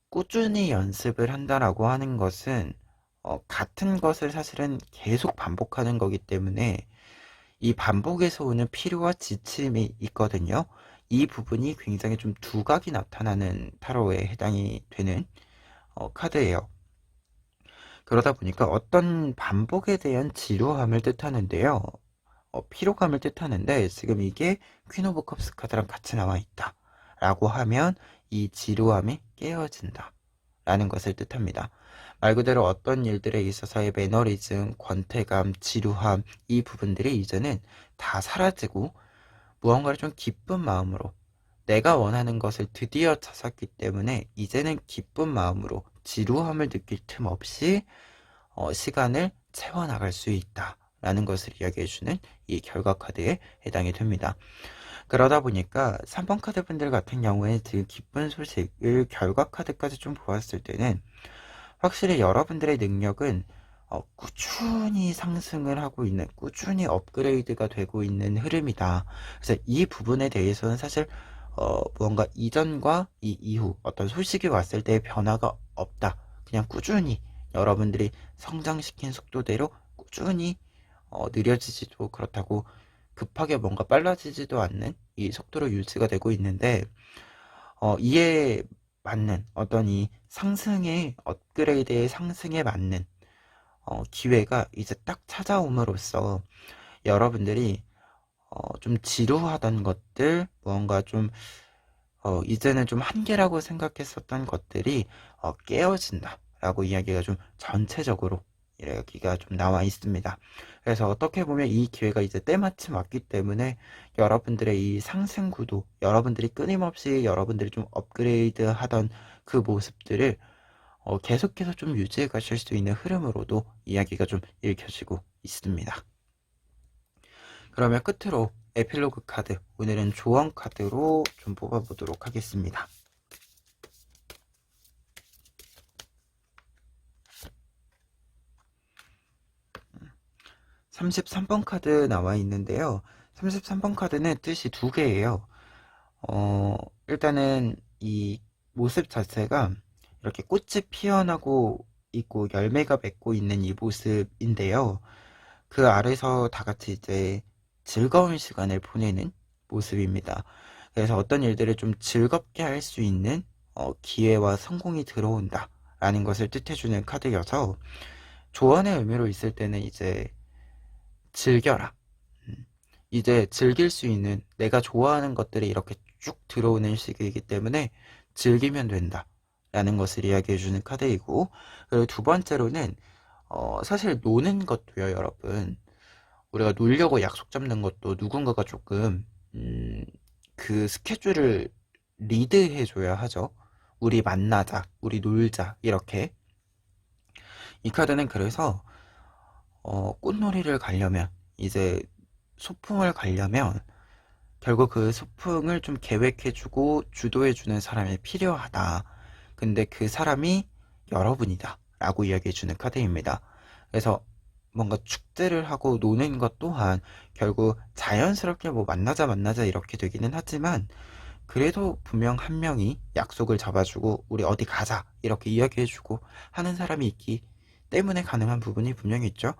꾸준히 연습을 한다라고 하는 것은 같은 것을 사실은 계속 반복하는 거기 때문에 이 반복에서 오는 피로와 지침이 있거든요. 이 부분이 굉장히 좀 두각이 나타나는 타로에 해당이 되는 카드예요. 그러다 보니까 어떤 반복에 대한 지루함을 뜻하는데요. 피로감을 뜻하는데 지금 이게 퀸 오브 컵스 카드랑 같이 나와 있다 라고 하면 이 지루함이 깨어진다 라는 것을 뜻합니다. 말 그대로 어떤 일들에 있어서의 매너리즘, 권태감, 지루함 이 부분들이 이제는 다 사라지고 무언가를 좀 기쁜 마음으로 내가 원하는 것을 드디어 찾았기 때문에 이제는 기쁜 마음으로 지루함을 느낄 틈 없이 시간을 채워나갈 수 있다 라는 것을 이야기해주는 이 결과 카드에 해당이 됩니다. 그러다 보니까 3번 카드 분들 같은 경우에 지금 기쁜 소식을 결과 카드까지 좀 보았을 때는 확실히 여러분들의 능력은 꾸준히 상승을 하고 있는, 꾸준히 업그레이드가 되고 있는 흐름이다. 그래서 이 부분에 대해서는 사실 무언가 이전과 이 이후 어떤 소식이 왔을 때의 변화가 없다. 그냥 꾸준히 여러분들이 성장시킨 속도대로 꾸준히 느려지지도 그렇다고 급하게 뭔가 빨라지지도 않는 이 속도로 유지가 되고 있는데 이에 맞는 어떤 이 상승의 업그레이드의 상승에 맞는 기회가 이제 딱 찾아옴으로써 여러분들이 좀 지루하던 것들 무언가 좀 이제는 좀 한계라고 생각했었던 것들이 깨어진다 라고 이야기가 좀 전체적으로 이야기가 좀 나와 있습니다. 그래서 어떻게 보면 이 기회가 이제 때마침 왔기 때문에 여러분들의 이 상승 구도, 여러분들이 끊임없이 여러분들이 좀 업그레이드 하던 그 모습들을 계속해서 좀 유지해 가실 수 있는 흐름으로도 이야기가 좀 읽혀지고 있습니다. 그러면 끝으로 에필로그 카드, 오늘은 조언 카드로 좀 뽑아보도록 하겠습니다. 33번 카드 나와 있는데요. 33번 카드는 뜻이 두 개예요. 일단은 이 모습 자체가 이렇게 꽃이 피어나고 있고 열매가 맺고 있는 이 모습인데요. 그 아래서 다 같이 이제 즐거운 시간을 보내는 모습입니다. 그래서 어떤 일들을 좀 즐겁게 할 수 있는 기회와 성공이 들어온다 라는 것을 뜻해주는 카드여서 조언의 의미로 있을 때는 이제 즐겨라. 이제 즐길 수 있는 내가 좋아하는 것들이 이렇게 쭉 들어오는 시기이기 때문에 즐기면 된다 라는 것을 이야기해주는 카드이고, 그리고 두 번째로는 사실 노는 것도요 여러분, 우리가 놀려고 약속 잡는 것도 누군가가 조금 그 스케줄을 리드해줘야 하죠. 우리 만나자, 우리 놀자 이렇게. 이 카드는 그래서 꽃놀이를 가려면, 이제 소풍을 가려면 결국 그 소풍을 좀 계획해주고 주도해주는 사람이 필요하다. 근데 그 사람이 여러분이다 라고 이야기해주는 카드입니다. 그래서 뭔가 축제를 하고 노는 것 또한 결국 자연스럽게 뭐 만나자 이렇게 되기는 하지만 그래도 분명 한 명이 약속을 잡아주고 우리 어디 가자 이렇게 이야기해주고 하는 사람이 있기 때문에 가능한 부분이 분명히 있죠.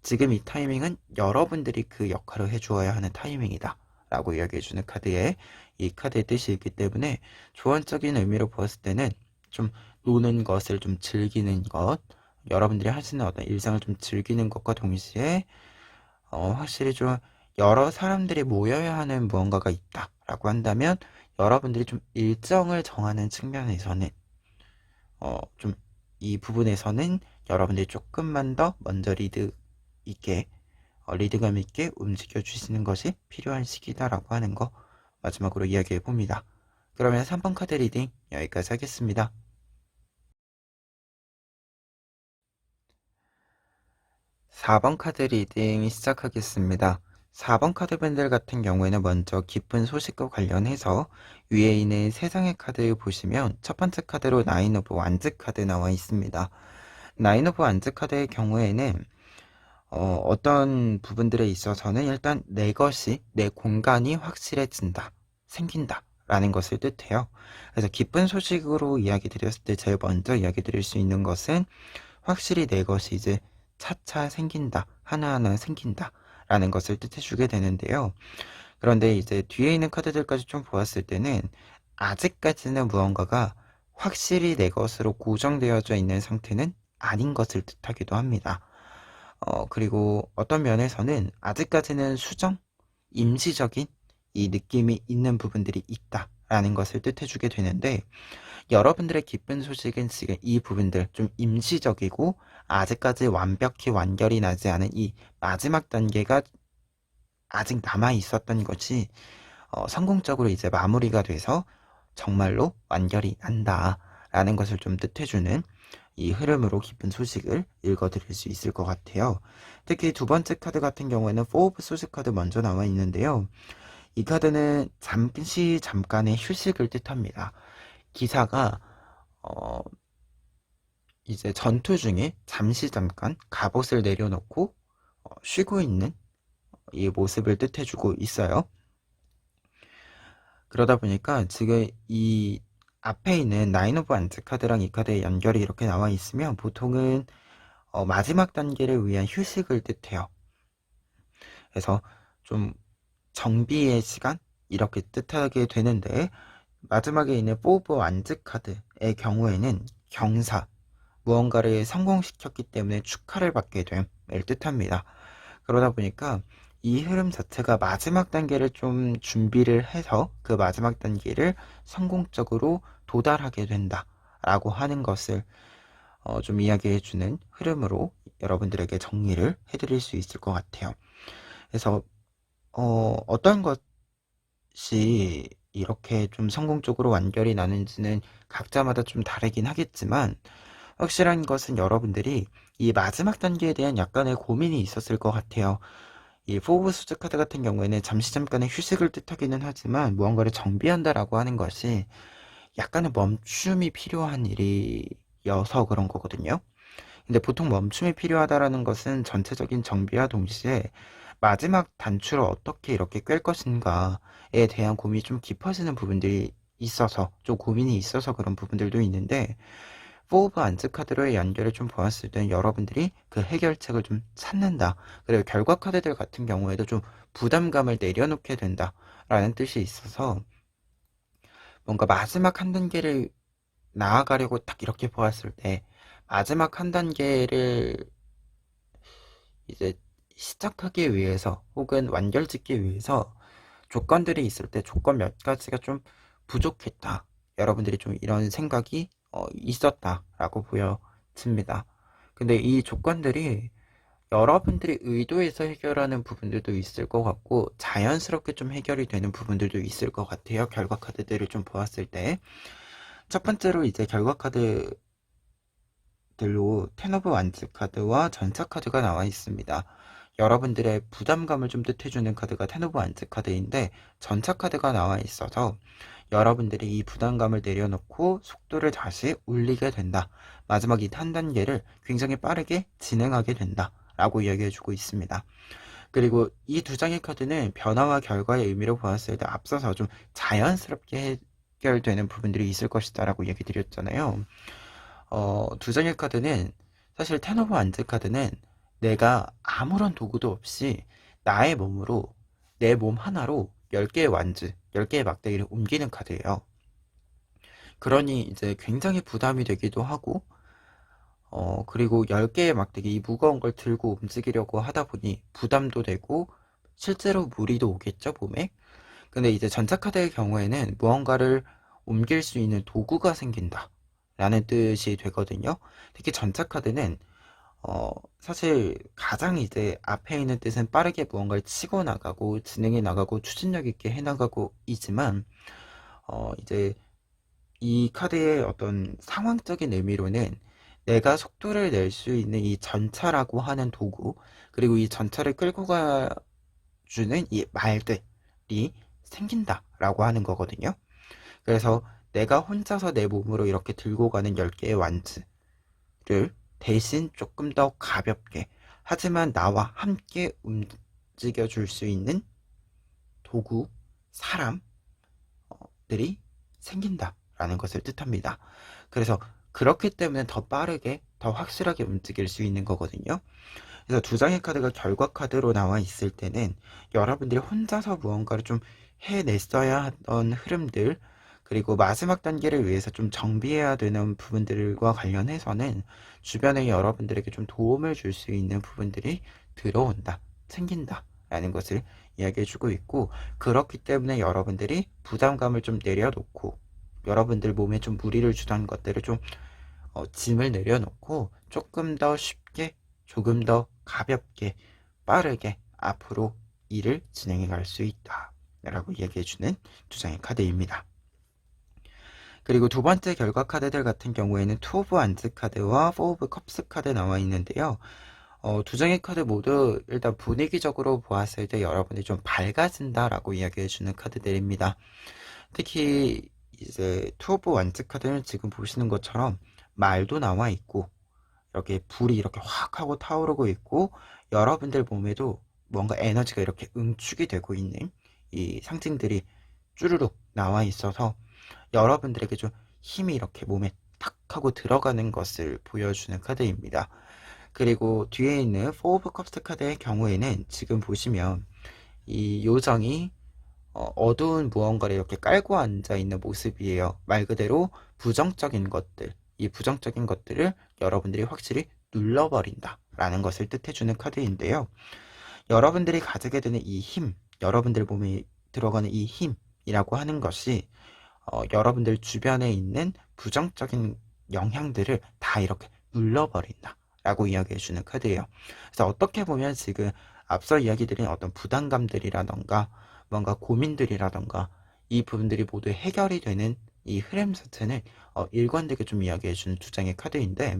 지금 이 타이밍은 여러분들이 그 역할을 해주어야 하는 타이밍이다 라고 이야기해주는 카드에 이 카드의 뜻이 있기 때문에 조언적인 의미로 보았을 때는 좀 노는 것을 좀 즐기는 것, 여러분들이 하시는 어떤 일상을 좀 즐기는 것과 동시에 확실히 좀 여러 사람들이 모여야 하는 무언가가 있다 라고 한다면 여러분들이 좀 일정을 정하는 측면에서는 좀 이 부분에서는 여러분들이 조금만 더 먼저 리드감 있게 움직여 주시는 것이 필요한 시기다라고 하는 거 마지막으로 이야기해 봅니다. 그러면 3번 카드 리딩 여기까지 하겠습니다. 4번 카드 리딩 시작하겠습니다. 4번 카드 밴들 같은 경우에는 먼저 기쁜 소식과 관련해서 위에 있는 세 장의 카드 보시면 첫 번째 카드로 나인 오브 완즈 카드 나와 있습니다. 나인 오브 완즈 카드의 경우에는 어떤 부분들에 있어서는 일단 내 것이, 내 공간이 확실해진다, 생긴다 라는 것을 뜻해요. 그래서 기쁜 소식으로 이야기 드렸을 때 제일 먼저 이야기 드릴 수 있는 것은 확실히 내 것이 이제 차차 생긴다, 하나하나 생긴다 라는 것을 뜻해주게 되는데요. 그런데 이제 뒤에 있는 카드들까지 좀 보았을 때는 아직까지는 무언가가 확실히 내 것으로 고정되어져 있는 상태는 아닌 것을 뜻하기도 합니다. 그리고 어떤 면에서는 아직까지는 수정, 임시적인 이 느낌이 있는 부분들이 있다라는 것을 뜻해주게 되는데, 여러분들의 기쁜 소식은 지금 이 부분들 좀 임시적이고 아직까지 완벽히 완결이 나지 않은 이 마지막 단계가 아직 남아 있었던 것이 성공적으로 이제 마무리가 돼서 정말로 완결이 난다라는 것을 좀 뜻해주는 이 흐름으로 기쁜 소식을 읽어드릴 수 있을 것 같아요. 특히 두 번째 카드 같은 경우에는 4 오브 소스 카드 먼저 나와 있는데요. 이 카드는 잠깐의 휴식을 뜻합니다. 기사가 이제 전투 중에 잠깐 갑옷을 내려놓고 쉬고 있는 이 모습을 뜻해주고 있어요. 그러다 보니까 지금 이 앞에 있는 나인 오브 안츠 카드랑 이 카드의 연결이 이렇게 나와 있으면 보통은 마지막 단계를 위한 휴식을 뜻해요. 그래서 좀 정비의 시간 이렇게 뜻하게 되는데, 마지막에 있는 4 오브 안츠 카드의 경우에는 경사, 무언가를 성공시켰기 때문에 축하를 받게 됨을 뜻합니다. 그러다 보니까 이 흐름 자체가 마지막 단계를 좀 준비를 해서 그 마지막 단계를 성공적으로 도달하게 된다라고 하는 것을 좀 이야기해주는 흐름으로 여러분들에게 정리를 해드릴 수 있을 것 같아요. 그래서 어떤 것이 이렇게 좀 성공적으로 완결이 나는지는 각자마다 좀 다르긴 하겠지만, 확실한 것은 여러분들이 이 마지막 단계에 대한 약간의 고민이 있었을 것 같아요. 이 포브 수즈 카드 같은 경우에는 잠깐의 휴식을 뜻하기는 하지만 무언가를 정비한다라고 하는 것이 약간의 멈춤이 필요한 일이어서 그런 거거든요. 근데 보통 멈춤이 필요하다라는 것은 전체적인 정비와 동시에 마지막 단추를 어떻게 이렇게 꿰 것인가에 대한 고민이 좀 깊어지는 부분들이 있어서, 좀 고민이 있어서 그런 부분들도 있는데, 4 오브 안츠 카드로의 연결을 좀 보았을 때는 여러분들이 그 해결책을 좀 찾는다, 그리고 결과 카드들 같은 경우에도 좀 부담감을 내려놓게 된다 라는 뜻이 있어서, 뭔가 마지막 한 단계를 나아가려고 딱 이렇게 보았을 때 마지막 한 단계를 이제 시작하기 위해서 혹은 완결짓기 위해서 조건들이 있을 때 조건 몇 가지가 좀 부족했다, 여러분들이 좀 이런 생각이 있었다라고 보여집니다. 근데 이 조건들이 여러분들이 의도해서 해결하는 부분들도 있을 것 같고 자연스럽게 좀 해결이 되는 부분들도 있을 것 같아요. 결과 카드들을 좀 보았을 때 첫 번째로 이제 결과 카드들로 텐 오브 완즈 카드와 전차 카드가 나와 있습니다. 여러분들의 부담감을 좀 뜻해주는 카드가 텐 오브 완즈 카드인데, 전차 카드가 나와 있어서 여러분들이 이 부담감을 내려놓고 속도를 다시 올리게 된다, 마지막 이 한 단계를 굉장히 빠르게 진행하게 된다 라고 이야기해주고 있습니다. 그리고 이 두 장의 카드는 변화와 결과의 의미로 보았을 때 앞서서 좀 자연스럽게 해결되는 부분들이 있을 것이다 라고 얘기 드렸잖아요. 두 장의 카드는 사실 텐 오브 완즈 카드는 내가 아무런 도구도 없이 나의 몸으로, 내 몸 하나로 10개의 완즈, 10개의 막대기를 옮기는 카드예요. 그러니 이제 굉장히 부담이 되기도 하고, 그리고 10개의 막대기, 이 무거운 걸 들고 움직이려고 하다 보니 부담도 되고 실제로 무리도 오겠죠, 몸에. 근데 이제 전차카드의 경우에는 무언가를 옮길 수 있는 도구가 생긴다 라는 뜻이 되거든요. 특히 전차카드는 사실 가장 이제 앞에 있는 뜻은 빠르게 무언가를 치고 나가고 진행해 나가고 추진력 있게 해 나가고 이지만 이제 이 카드의 어떤 상황적인 의미로는 내가 속도를 낼 수 있는 이 전차라고 하는 도구, 그리고 이 전차를 끌고 가주는 이 말들이 생긴다라고 하는 거거든요. 그래서 내가 혼자서 내 몸으로 이렇게 들고 가는 10개의 완즈를 대신 조금 더 가볍게, 하지만 나와 함께 움직여 줄 수 있는 도구, 사람들이 생긴다라는 것을 뜻합니다. 그래서 그렇기 때문에 더 빠르게, 더 확실하게 움직일 수 있는 거거든요. 그래서 두 장의 카드가 결과 카드로 나와 있을 때는 여러분들이 혼자서 무언가를 좀 해냈어야 하던 흐름들, 그리고 마지막 단계를 위해서 좀 정비해야 되는 부분들과 관련해서는 주변에 여러분들에게 좀 도움을 줄 수 있는 부분들이 들어온다, 생긴다 라는 것을 이야기해주고 있고, 그렇기 때문에 여러분들이 부담감을 좀 내려놓고, 여러분들 몸에 좀 무리를 주던 것들을 좀 짐을 내려놓고 조금 더 쉽게, 조금 더 가볍게, 빠르게 앞으로 일을 진행해 갈 수 있다 라고 얘기해주는 두 장의 카드입니다. 그리고 두 번째 결과 카드들 같은 경우에는 투 오브 완즈 카드와 포 오브 컵스 카드 나와 있는데요. 두 장의 카드 모두 일단 분위기적으로 보았을 때 여러분이 좀 밝아진다라고 이야기해주는 카드들입니다. 특히 이제 투 오브 완즈 카드는 지금 보시는 것처럼 말도 나와 있고, 이렇게 불이 이렇게 확 하고 타오르고 있고, 여러분들 몸에도 뭔가 에너지가 이렇게 응축이 되고 있는 이 상징들이 쭈루룩 나와 있어서 여러분들에게 좀 힘이 이렇게 몸에 탁 하고 들어가는 것을 보여주는 카드입니다. 그리고 뒤에 있는 포 오브 컵스 카드의 경우에는 지금 보시면 이 요정이 어두운 무언가를 이렇게 깔고 앉아 있는 모습이에요. 말 그대로 부정적인 것들, 이 부정적인 것들을 여러분들이 확실히 눌러버린다 라는 것을 뜻해주는 카드인데요. 여러분들이 가지게 되는 이 힘, 여러분들 몸에 들어가는 이 힘이라고 하는 것이 여러분들 주변에 있는 부정적인 영향들을 다 이렇게 눌러버린다 라고 이야기해주는 카드예요. 그래서 어떻게 보면 지금 앞서 이야기드린 어떤 부담감들이라던가 뭔가 고민들이라던가 이 부분들이 모두 해결이 되는 이 흐름 자체는 일관되게 좀 이야기해주는 두 장의 카드인데,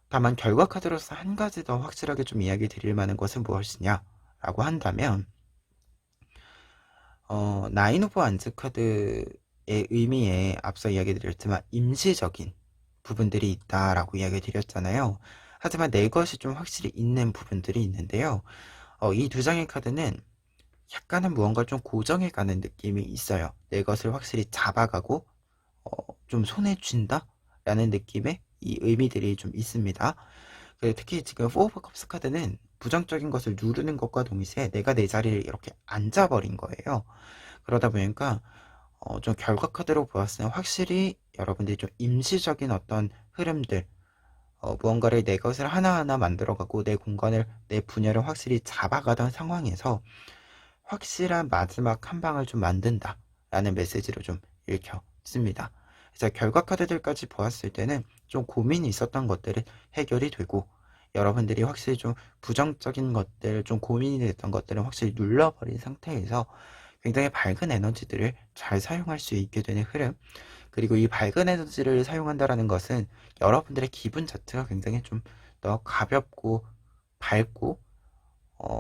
다만 결과 카드로서 한 가지 더 확실하게 좀 이야기 드릴 만한 것은 무엇이냐 라고 한다면, 나인 오브 완즈 카드의 의미에 앞서 이야기 드렸지만 임시적인 부분들이 있다라고 이야기 드렸잖아요. 하지만 내 것이 좀 확실히 있는 부분들이 있는데요. 이 두 장의 카드는 약간은 무언가 좀 고정해 가는 느낌이 있어요. 내 것을 확실히 잡아가고 좀 손에 쥔다 라는 느낌의 이 의미들이 좀 있습니다. 특히 지금 포 오브 컵스 카드는 부정적인 것을 누르는 것과 동시에 내가 내 자리를 이렇게 앉아버린 거예요. 그러다 보니까 좀 결과 카드로 보았을 때 확실히 여러분들이 좀 임시적인 어떤 흐름들, 무언가를 내 것을 하나하나 만들어가고 내 공간을, 내 분야를 확실히 잡아가던 상황에서 확실한 마지막 한 방을 좀 만든다 라는 메시지로 좀 읽혀집니다. 그래서 결과 카드들까지 보았을 때는 좀 고민이 있었던 것들은 해결이 되고, 여러분들이 확실히 좀 부정적인 것들, 좀 고민이 됐던 것들은 확실히 눌러버린 상태에서 굉장히 밝은 에너지들을 잘 사용할 수 있게 되는 흐름, 그리고 이 밝은 에너지를 사용한다라는 것은 여러분들의 기분 자체가 굉장히 좀 더 가볍고 밝고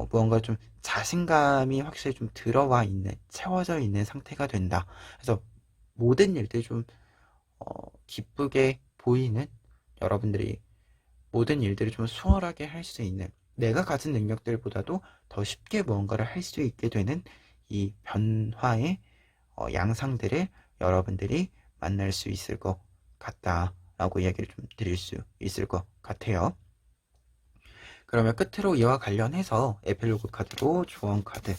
무언가 좀 자신감이 확실히 좀 들어와 있는, 채워져 있는 상태가 된다. 그래서 모든 일들이 좀 기쁘게 보이는, 여러분들이 모든 일들을 좀 수월하게 할 수 있는, 내가 가진 능력들보다도 더 쉽게 무언가를 할 수 있게 되는 이 변화의 양상들을 여러분들이 만날 수 있을 것 같다라고 이야기를 좀 드릴 수 있을 것 같아요. 그러면 끝으로 이와 관련해서 에필로그 카드로 조언 카드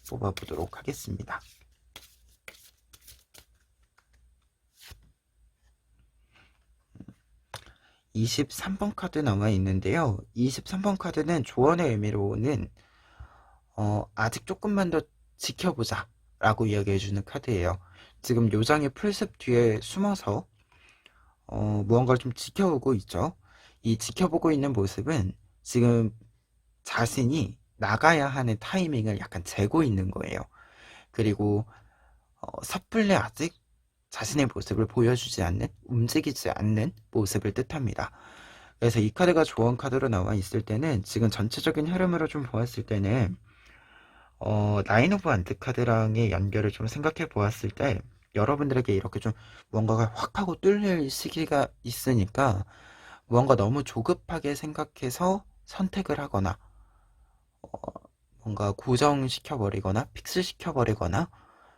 뽑아보도록 하겠습니다. 23번 카드 남아 있는데요. 23번 카드는 조언의 의미로는 아직 조금만 더 지켜보자 라고 이야기해주는 카드예요. 지금 요정이 풀숲 뒤에 숨어서 무언가를 좀 지켜오고 있죠. 이 지켜보고 있는 모습은 지금 자신이 나가야 하는 타이밍을 약간 재고 있는 거예요. 그리고 섣불리 아직 자신의 모습을 보여주지 않는, 움직이지 않는 모습을 뜻합니다. 그래서 이 카드가 조언 카드로 나와 있을 때는 지금 전체적인 흐름으로 좀 보았을 때는 나인 오브 안트 카드랑의 연결을 좀 생각해 보았을 때 여러분들에게 이렇게 좀 무언가가 확 하고 뚫릴 시기가 있으니까 무언가 너무 조급하게 생각해서 선택을 하거나 뭔가 고정시켜버리거나 픽스시켜버리거나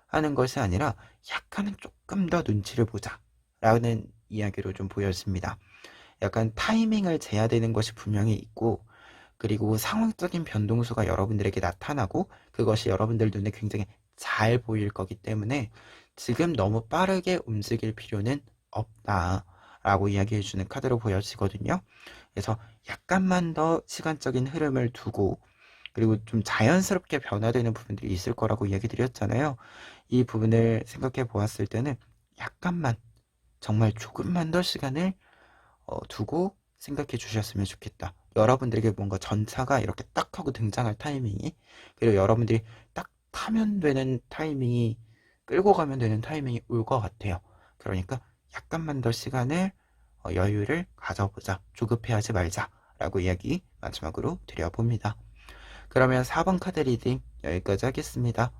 하는 것이 아니라 약간은 조금 더 눈치를 보자 라는 이야기로 좀 보여집니다. 약간 타이밍을 재야 되는 것이 분명히 있고, 그리고 상황적인 변동수가 여러분들에게 나타나고 그것이 여러분들 눈에 굉장히 잘 보일 거기 때문에 지금 너무 빠르게 움직일 필요는 없다 라고 이야기해 주는 카드로 보여지거든요. 그래서 약간만 더 시간적인 흐름을 두고, 그리고 좀 자연스럽게 변화되는 부분들이 있을 거라고 이야기 드렸잖아요. 이 부분을 생각해 보았을 때는 약간만, 정말 조금만 더 시간을 두고 생각해 주셨으면 좋겠다. 여러분들에게 뭔가 전차가 이렇게 딱 하고 등장할 타이밍이, 그리고 여러분들이 딱 타면 되는 타이밍이, 끌고 가면 되는 타이밍이 올 것 같아요. 그러니까 약간만 더 시간을, 여유를 가져보자. 조급해하지 말자. 라고 이야기 마지막으로 드려봅니다. 그러면 4번 카드 리딩 여기까지 하겠습니다.